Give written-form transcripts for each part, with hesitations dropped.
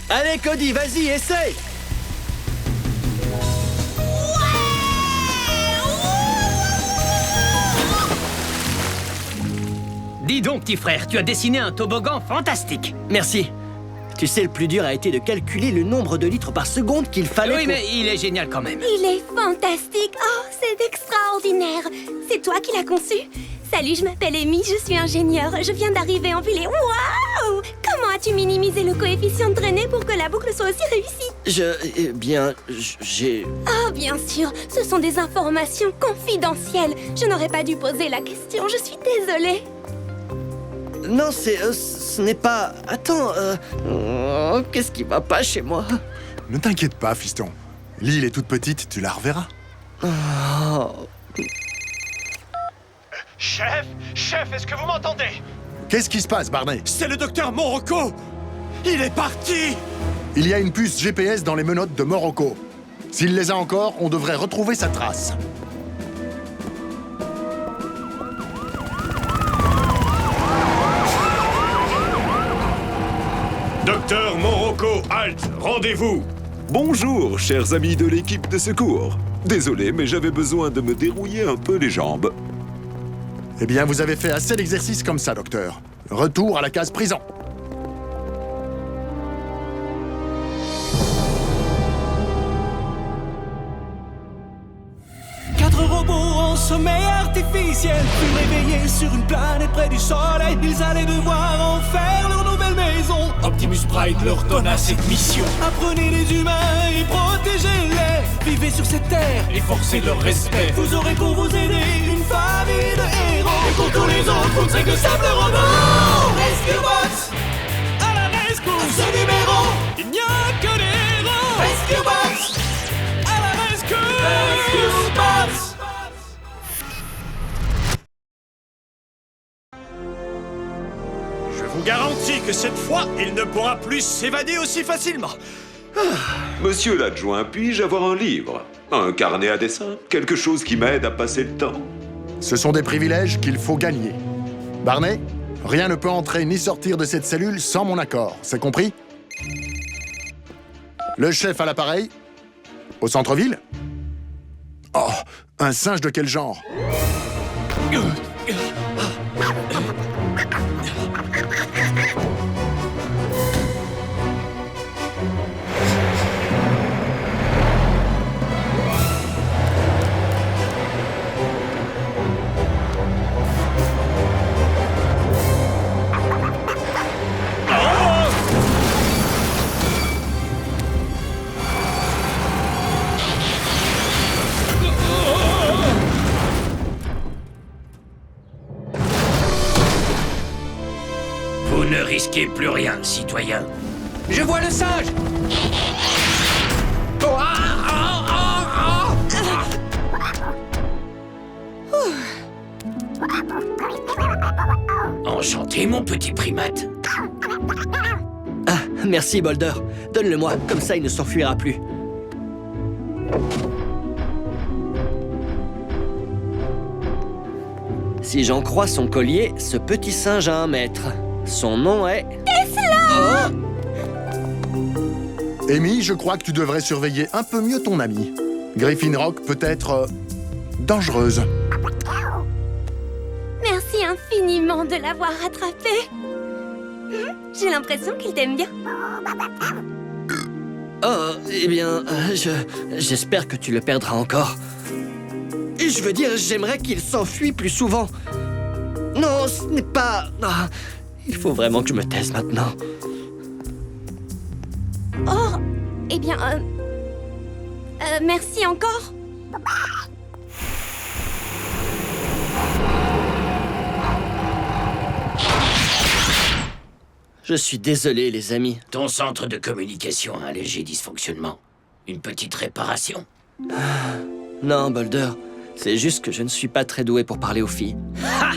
Allez, Cody, vas-y, essaye! Dis donc, petit frère, tu as dessiné un toboggan fantastique. Merci. Tu sais, le plus dur a été de calculer le nombre de litres par seconde qu'il fallait Oui, pour... mais il est génial quand même. Il est fantastique. Oh, c'est extraordinaire. C'est toi qui l'as conçu? Salut, je m'appelle Amy, je suis ingénieure. Je viens d'arriver en ville et waouh! Comment as-tu minimisé le coefficient de traînée pour que la boucle soit aussi réussie? J'ai... Oh, bien sûr, ce sont des informations confidentielles. Je n'aurais pas dû poser la question, je suis désolée. Non, ce n'est pas... Attends, qu'est-ce qui va pas chez moi? Ne t'inquiète pas, fiston. L'île est toute petite, tu la reverras. Oh. Chef, est-ce que vous m'entendez? Qu'est-ce qui se passe, Barney? C'est le docteur Morocco! Il est parti! Il y a une puce GPS dans les menottes de Morocco. S'il les a encore, on devrait retrouver sa trace. Docteur Morocco, halte! Rendez-vous! Bonjour, chers amis de l'équipe de secours. Désolé, mais j'avais besoin de me dérouiller un peu les jambes. Eh bien, vous avez fait assez d'exercices comme ça, docteur. Retour à la case prison. Quatre robots en sommeil artificiel furent réveillés sur une planète près du soleil. Ils allaient devoir en faire leur nouvelle maison. Optimus Prime leur donna cette mission. Apprenez les humains et protégez-les. Vivez sur cette terre et forcez leur respect. Vous aurez pour vous aider une famille de héros. Et pour tous les autres, vous ne serez que simples robots. Rescue Bots à la rescousse. À ce numéro, il n'y a que des héros. Rescue Bots à la rescousse. Rescue Bots. Je vous garantis que cette fois, il ne pourra plus s'évader aussi facilement. Monsieur l'adjoint, puis-je avoir un livre? Un carnet à dessin? Quelque chose qui m'aide à passer le temps? Ce sont des privilèges qu'il faut gagner. Barney, rien ne peut entrer ni sortir de cette cellule sans mon accord, c'est compris? Le chef à l'appareil? Au centre-ville? Oh, un singe de quel genre? Vous ne risquez plus rien, citoyen. Je vois le singe! Oh, Enchanté, mon petit primate. Ah, merci, Boulder. Donne-le-moi, comme ça il ne s'enfuira plus. Si j'en crois son collier, ce petit singe a un maître. Son nom est... Tesla! Amy, je crois que tu devrais surveiller un peu mieux ton ami. Griffin Rock peut être... dangereuse. Merci infiniment de l'avoir rattrapé. J'ai l'impression qu'il t'aime bien. Oh, eh bien, j'espère que tu le perdras encore. Et je veux dire, j'aimerais qu'il s'enfuit plus souvent. Non, ce n'est pas... Ah, il faut vraiment que je me taise maintenant. Oh, eh bien, merci encore. Je suis désolé, les amis. Ton centre de communication a un léger dysfonctionnement. Une petite réparation. Non, Boulder, c'est juste que je ne suis pas très doué pour parler aux filles. Ha!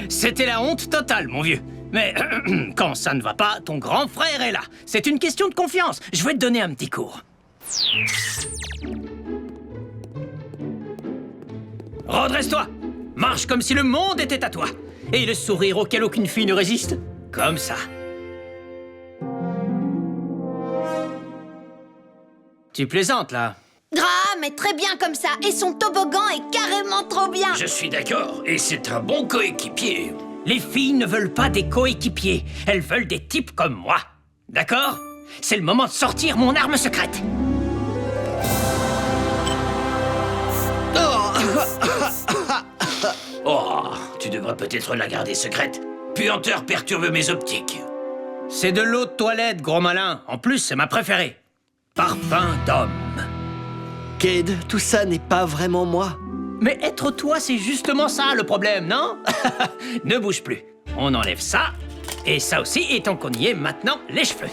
C'était la honte totale, mon vieux. Mais quand ça ne va pas, ton grand frère est là. C'est une question de confiance. Je vais te donner un petit cours. Redresse-toi. Marche comme si le monde était à toi. Et le sourire auquel aucune fille ne résiste. Comme ça. Tu plaisantes, là. Graham est très bien comme ça, et son toboggan est carrément trop bien. Je suis d'accord, et c'est un bon coéquipier. Les filles ne veulent pas des coéquipiers. Elles veulent des types comme moi. D'accord? C'est le moment de sortir mon arme secrète. Oh, tu devrais peut-être la garder secrète. Puanteur perturbe mes optiques. C'est de l'eau de toilette, gros malin. En plus, c'est ma préférée. Parfum d'homme. Cade, tout ça n'est pas vraiment moi. Mais être toi, c'est justement ça le problème, non? Ne bouge plus. On enlève ça. Et ça aussi, et tant qu'on y est maintenant, les cheveux.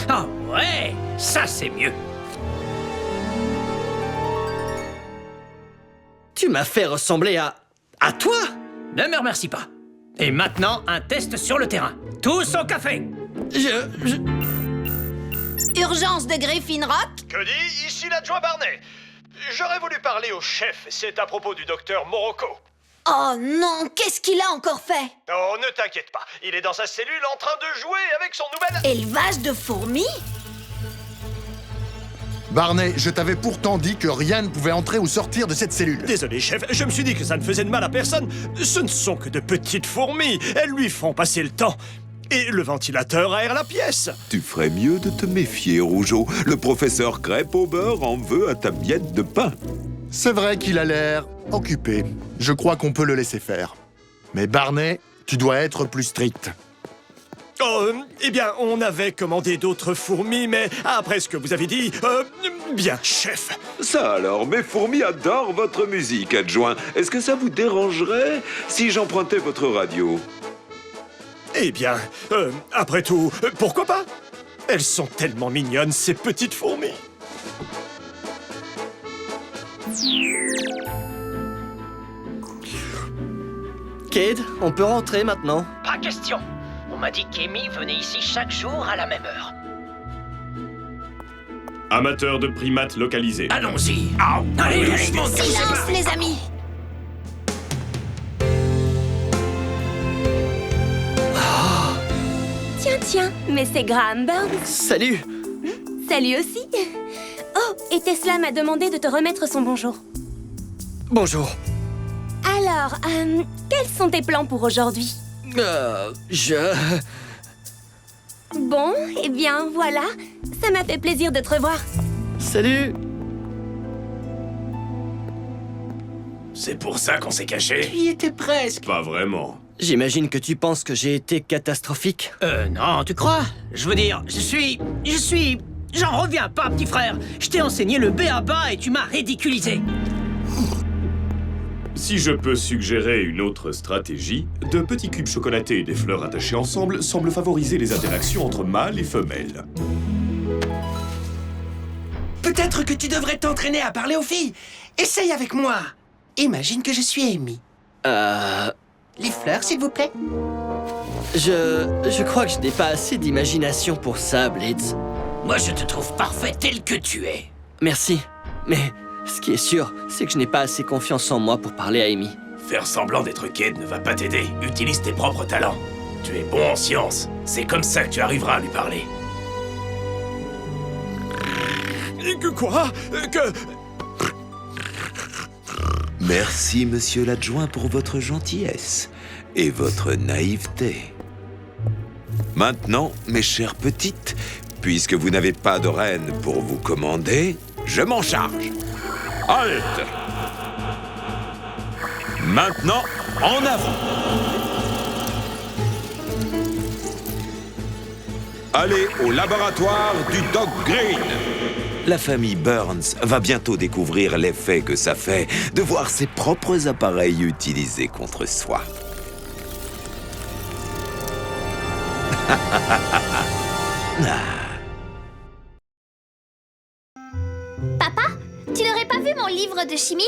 Ah ouais, ça c'est mieux. Tu m'as fait ressembler à toi? Ne me remercie pas. Et maintenant, un test sur le terrain. Tous au café. Urgence de Griffin Rock? Que dit? Ici l'adjoint Barnet. J'aurais voulu parler au chef, c'est à propos du docteur Morocco. Oh non, qu'est-ce qu'il a encore fait? Oh, ne t'inquiète pas, il est dans sa cellule en train de jouer avec son nouvel... Élevage de fourmis? Barney, je t'avais pourtant dit que rien ne pouvait entrer ou sortir de cette cellule. Désolé, chef, je me suis dit que ça ne faisait de mal à personne. Ce ne sont que de petites fourmis, elles lui font passer le temps. Et le ventilateur aère la pièce. Tu ferais mieux de te méfier, Rougeau. Le professeur Crêpe au beurre en veut à ta miette de pain. C'est vrai qu'il a l'air occupé. Je crois qu'on peut le laisser faire. Mais Barney, tu dois être plus strict. Oh, eh bien, on avait commandé d'autres fourmis, mais après ce que vous avez dit, bien, chef. Ça alors, mes fourmis adorent votre musique, adjoint. Est-ce que ça vous dérangerait si j'empruntais votre radio? Eh bien, après tout, pourquoi pas? Elles sont tellement mignonnes, ces petites fourmis. Cade, on peut rentrer maintenant. Pas question. On m'a dit qu'Amy venait ici chaque jour à la même heure. Amateur de primates localisés. Allons-y. Allez, doucement, Silence, les amis! Tiens, mais c'est Graham Burns. Salut. Salut aussi. Oh, et Tesla m'a demandé de te remettre son bonjour. Bonjour. Alors, quels sont tes plans pour aujourd'hui? Bon, eh bien, voilà. Ça m'a fait plaisir de te revoir. Salut. C'est pour ça qu'on s'est caché. Il était presque. Pas vraiment. J'imagine que tu penses que j'ai été catastrophique. Non, tu crois? Je veux dire, je suis... J'en reviens pas, petit frère. Je t'ai enseigné le b.a.-ba et tu m'as ridiculisé. Si je peux suggérer une autre stratégie, de petits cubes chocolatés et des fleurs attachées ensemble semblent favoriser les interactions entre mâles et femelles. Peut-être que tu devrais t'entraîner à parler aux filles. Essaye avec moi. Imagine que je suis Amy. Les fleurs, s'il vous plaît. Je crois que je n'ai pas assez d'imagination pour ça, Blitz. Moi, je te trouve parfait tel que tu es. Merci, mais ce qui est sûr, c'est que je n'ai pas assez confiance en moi pour parler à Amy. Faire semblant d'être Cade ne va pas t'aider. Utilise tes propres talents. Tu es bon en sciences. C'est comme ça que tu arriveras à lui parler. Que quoi? Que... Merci, monsieur l'adjoint, pour votre gentillesse et votre naïveté. Maintenant, mes chères petites, puisque vous n'avez pas de reine pour vous commander, je m'en charge. Halte! Maintenant, en avant! Allez au laboratoire du Doc Green. La famille Burns va bientôt découvrir l'effet que ça fait de voir ses propres appareils utilisés contre soi. Papa, tu n'aurais pas vu mon livre de chimie?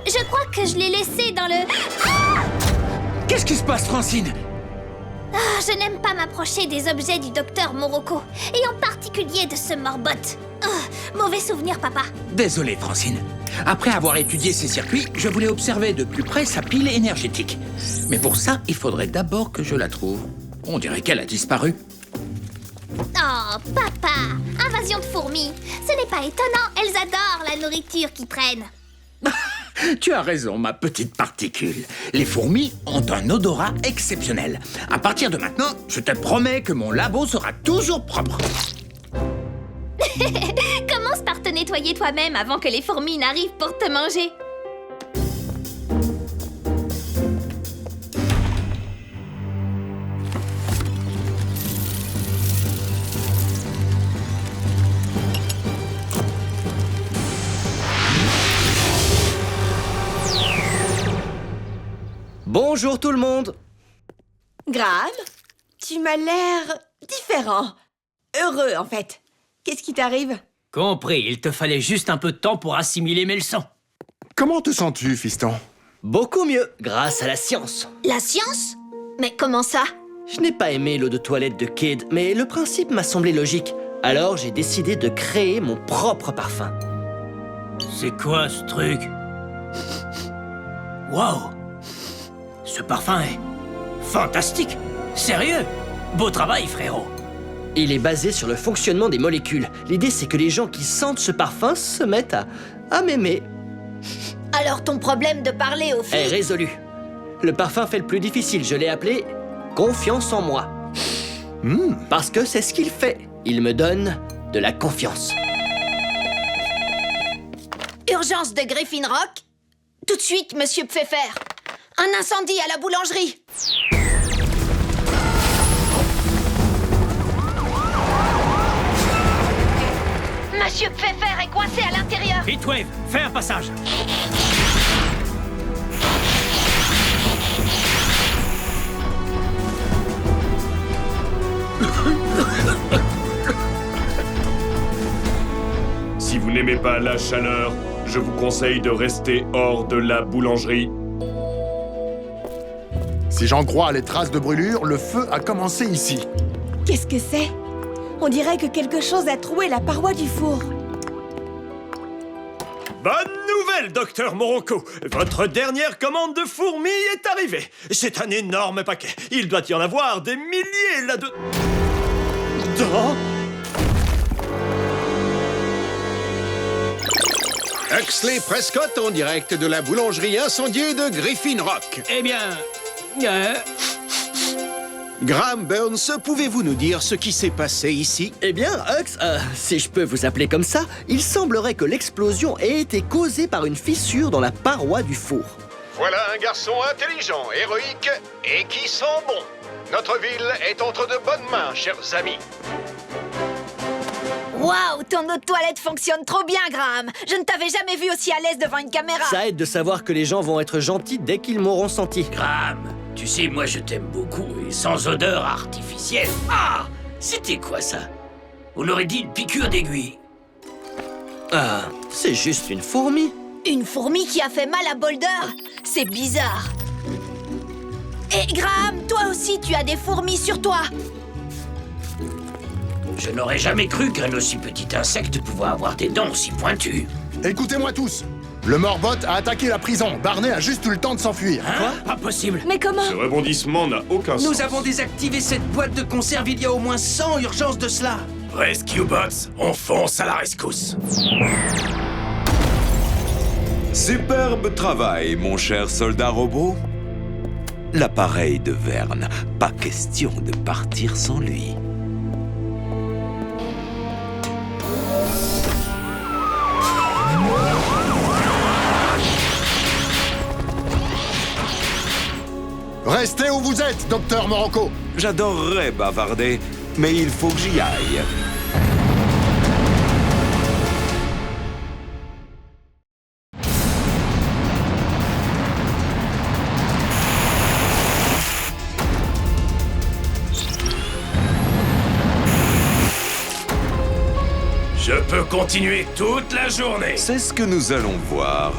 Je crois que je l'ai laissé dans le... Ah! Qu'est-ce qui se passe, Francine? Je n'aime pas m'approcher des objets du docteur Morocco, et en particulier de ce Morbot. Mauvais souvenir, papa. Désolé, Francine. Après avoir étudié ces circuits, je voulais observer de plus près sa pile énergétique. Mais pour ça, il faudrait d'abord que je la trouve. On dirait qu'elle a disparu. Oh, papa, invasion de fourmis. Ce n'est pas étonnant, elles adorent la nourriture qui traîne. Tu as raison, ma petite particule. Les fourmis ont un odorat exceptionnel. À partir de maintenant, je te promets que mon labo sera toujours propre. Commence par te nettoyer toi-même avant que les fourmis n'arrivent pour te manger. Bonjour tout le monde. Graham, tu m'as l'air différent. Heureux, en fait. Qu'est-ce qui t'arrive? Compris, il te fallait juste un peu de temps pour assimiler mes leçons. Comment te sens-tu, fiston? Beaucoup mieux, grâce à la science. La science? Mais comment ça? Je n'ai pas aimé l'eau de toilette de Kid, mais le principe m'a semblé logique. Alors j'ai décidé de créer mon propre parfum. C'est quoi ce truc? Waouh! Ce parfum est fantastique! Sérieux? Beau travail, frérot! Il est basé sur le fonctionnement des molécules. L'idée, c'est que les gens qui sentent ce parfum se mettent à m'aimer. Alors ton problème de parler aux filles... Est résolu. Le parfum fait le plus difficile. Je l'ai appelé Confiance en moi. Parce que c'est ce qu'il fait. Il me donne de la confiance. Urgence de Griffin Rock? Tout de suite, monsieur Pfeffer. Un incendie à la boulangerie. Monsieur Pfeffer est coincé à l'intérieur. Heatwave, fais un passage. Si vous n'aimez pas la chaleur, je vous conseille de rester hors de la boulangerie. Si j'en crois les traces de brûlure, le feu a commencé ici. Qu'est-ce que c'est? On dirait que quelque chose a troué la paroi du four. Bonne nouvelle, docteur Morocco. Votre dernière commande de fourmis est arrivée. C'est un énorme paquet. Il doit y en avoir des milliers là-dedans. Huxley Prescott en direct de la boulangerie incendiée de Griffin Rock. Eh bien... Graham Burns, pouvez-vous nous dire ce qui s'est passé ici? Eh bien, Hux, si je peux vous appeler comme ça, il semblerait que l'explosion ait été causée par une fissure dans la paroi du four. Voilà un garçon intelligent, héroïque et qui sent bon. Notre ville est entre de bonnes mains, chers amis. Waouh, ton eau de toilette fonctionne trop bien, Graham. Je ne t'avais jamais vu aussi à l'aise devant une caméra. Ça aide de savoir que les gens vont être gentils dès qu'ils m'auront senti. Graham, tu sais, moi je t'aime beaucoup et sans odeur artificielle. Ah, c'était quoi ça? On aurait dit une piqûre d'aiguille. Ah, c'est juste une fourmi. Une fourmi qui a fait mal à Boulder? C'est bizarre. Et Graham, toi aussi, tu as des fourmis sur toi. Je n'aurais jamais cru qu'un aussi petit insecte pouvait avoir des dents aussi pointues. Écoutez-moi tous. Le Morbot a attaqué la prison. Barney a juste eu le temps de s'enfuir. Quoi? Pas possible. Mais comment? Ce rebondissement n'a aucun sens. Nous avons désactivé cette boîte de conserve il y a au moins 100 urgences de cela. Rescue Bots, on fonce à la rescousse. Superbe travail, mon cher soldat robot. L'appareil de Verne, pas question de partir sans lui. Restez où vous êtes, docteur Morocco. J'adorerais bavarder, mais il faut que j'y aille. Je peux continuer toute la journée. C'est ce que nous allons voir.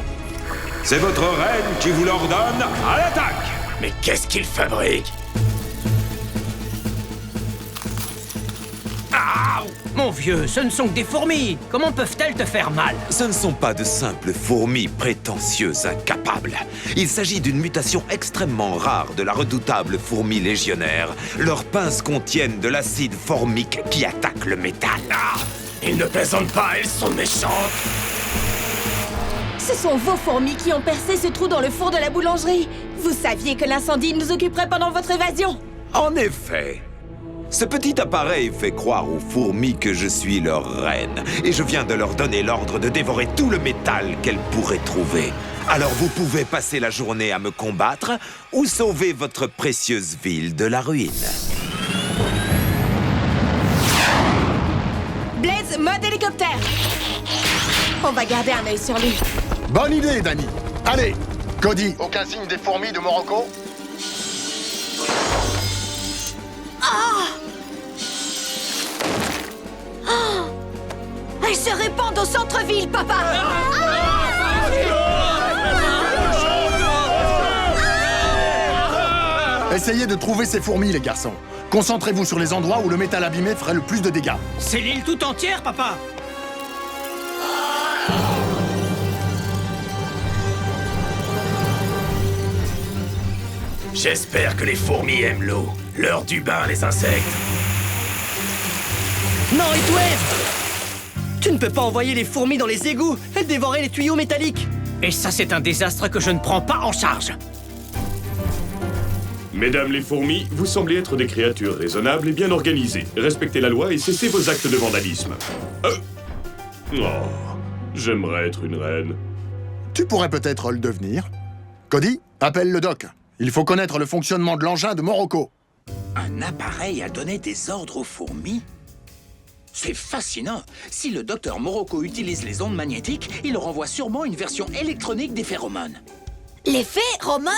C'est votre reine qui vous l'ordonne. À l'attaque! Mais qu'est-ce qu'il fabrique? Ah! Mon Mon vieux, ce ne sont que des fourmis. Comment peuvent-elles te faire mal? Ce ne sont pas de simples fourmis prétentieuses incapables. Il s'agit d'une mutation extrêmement rare de la redoutable fourmi légionnaire. Leurs pinces contiennent de l'acide formique qui attaque le métal. Ah! Ils ne plaisantent pas, elles sont méchantes. Ce sont vos fourmis qui ont percé ce trou dans le four de la boulangerie. Vous saviez que l'incendie nous occuperait pendant votre évasion. En effet. Ce petit appareil fait croire aux fourmis que je suis leur reine, et je viens de leur donner l'ordre de dévorer tout le métal qu'elles pourraient trouver. Alors vous pouvez passer la journée à me combattre ou sauver votre précieuse ville de la ruine. Blaze, mode hélicoptère. On va garder un œil sur lui. Bonne idée, Danny. Allez, Cody, aucun signe des fourmis de Morocco? Elles se répandent au centre-ville, papa. Essayez de trouver ces fourmis, les garçons. Concentrez-vous sur les endroits où le métal abîmé ferait le plus de dégâts. C'est l'île tout entière, papa. J'espère que les fourmis aiment l'eau. L'heure du bain, les insectes. Non, Heatwave! Tu ne peux pas envoyer les fourmis dans les égouts. Elles dévoraient les tuyaux métalliques. Et ça, c'est un désastre que je ne prends pas en charge. Mesdames les fourmis, vous semblez être des créatures raisonnables et bien organisées. Respectez la loi et cessez vos actes de vandalisme. Oh, j'aimerais être une reine. Tu pourrais peut-être le devenir. Cody, appelle le doc. Il faut connaître le fonctionnement de l'engin de Morocco. Un appareil a donné des ordres aux fourmis? C'est fascinant. Si le docteur Morocco utilise les ondes magnétiques, il renvoie sûrement une version électronique des phéromones. Les phéromones?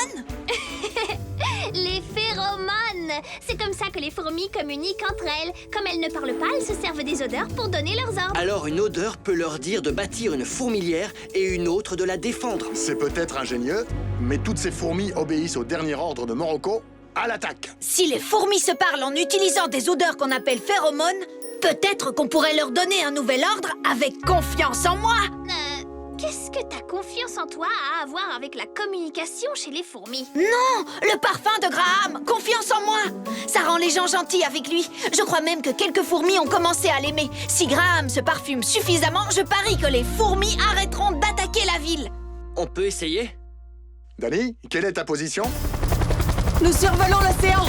Les phéromones! C'est comme ça que les fourmis communiquent entre elles. Comme elles ne parlent pas, elles se servent des odeurs pour donner leurs ordres. Alors une odeur peut leur dire de bâtir une fourmilière et une autre de la défendre. C'est peut-être ingénieux, mais toutes ces fourmis obéissent au dernier ordre de Morocco, à l'attaque. Si les fourmis se parlent en utilisant des odeurs qu'on appelle phéromones, peut-être qu'on pourrait leur donner un nouvel ordre avec confiance en moi. Qu'est-ce que ta confiance en toi a à voir avec la communication chez les fourmis? Non, le parfum de Graham, confiance en moi. Ça rend les gens gentils avec lui. Je crois même que quelques fourmis ont commencé à l'aimer. Si Graham se parfume suffisamment, je parie que les fourmis arrêteront d'attaquer la ville. On peut essayer? Danny, quelle est ta position? Nous survolons l'océan.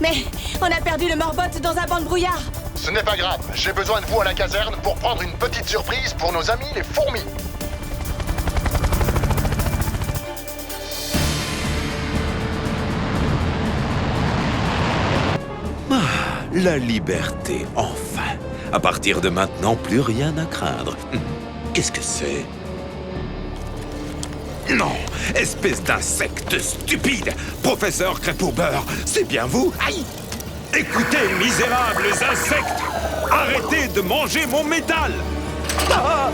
Mais on a perdu le morbot dans un banc de brouillard. Ce n'est pas grave, j'ai besoin de vous à la caserne pour prendre une petite surprise pour nos amis les fourmis. La liberté, enfin. À partir de maintenant, plus rien à craindre. Qu'est-ce que c'est? Non, espèce d'insecte stupide! Professeur crêpe au beurre, c'est bien vous? Aïe! Écoutez, misérables insectes! Arrêtez de manger mon métal! Ah!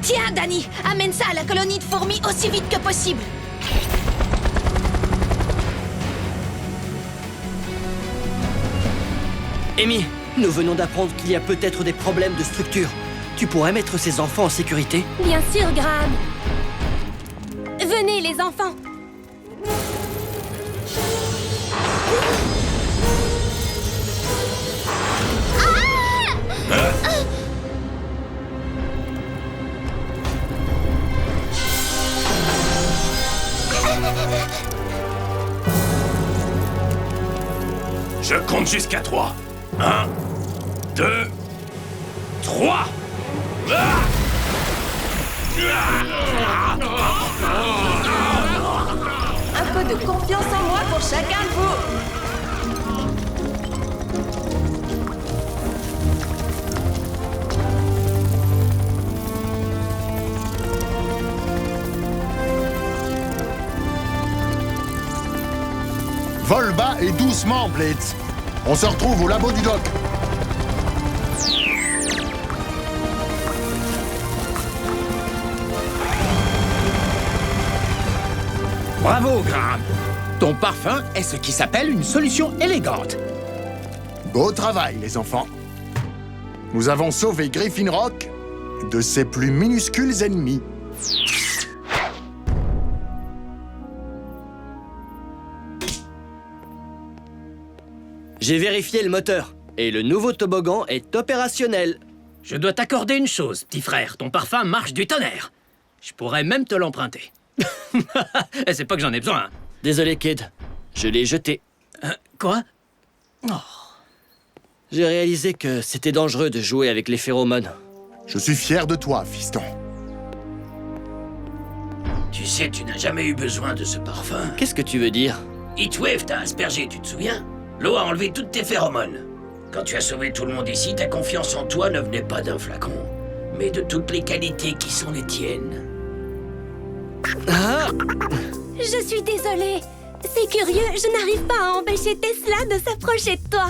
Tiens, Danny, amène ça à la colonie de fourmis aussi vite que possible. Amy, nous venons d'apprendre qu'il y a peut-être des problèmes de structure. Tu pourrais mettre ces enfants en sécurité? Bien sûr, Graham. Venez, les enfants. Je compte jusqu'à 3. 1, 2, 3. Un peu de confiance en moi pour chacun de vous. Vol bas et doucement, Blitz. On se retrouve au labo du doc. Bravo, Graham. Ton parfum est ce qui s'appelle une solution élégante. Beau travail, les enfants. Nous avons sauvé Griffin Rock de ses plus minuscules ennemis. J'ai vérifié le moteur, et le nouveau toboggan est opérationnel. Je dois t'accorder une chose, petit frère. Ton parfum marche du tonnerre. Je pourrais même te l'emprunter. C'est pas que j'en ai besoin. Désolé, Kid. Je l'ai jeté. Quoi? Oh. J'ai réalisé que c'était dangereux de jouer avec les phéromones. Je suis fier de toi, fiston. Tu sais, tu n'as jamais eu besoin de ce parfum. Qu'est-ce que tu veux dire? Heatwave t'a aspergé, tu te souviens? L'eau a enlevé toutes tes phéromones. Quand tu as sauvé tout le monde ici, ta confiance en toi ne venait pas d'un flacon, mais de toutes les qualités qui sont les tiennes. Ah! Je suis désolée. C'est curieux, je n'arrive pas à empêcher Tesla de s'approcher de toi.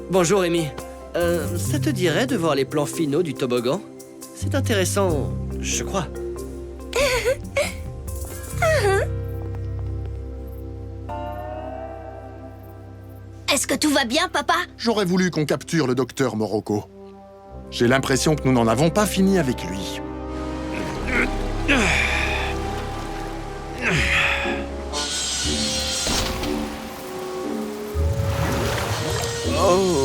Bonjour, Amy. Ça te dirait de voir les plans finaux du toboggan? C'est intéressant, je crois. Est-ce que tout va bien, papa? J'aurais voulu qu'on capture le docteur Morocco. J'ai l'impression que nous n'en avons pas fini avec lui. Oh!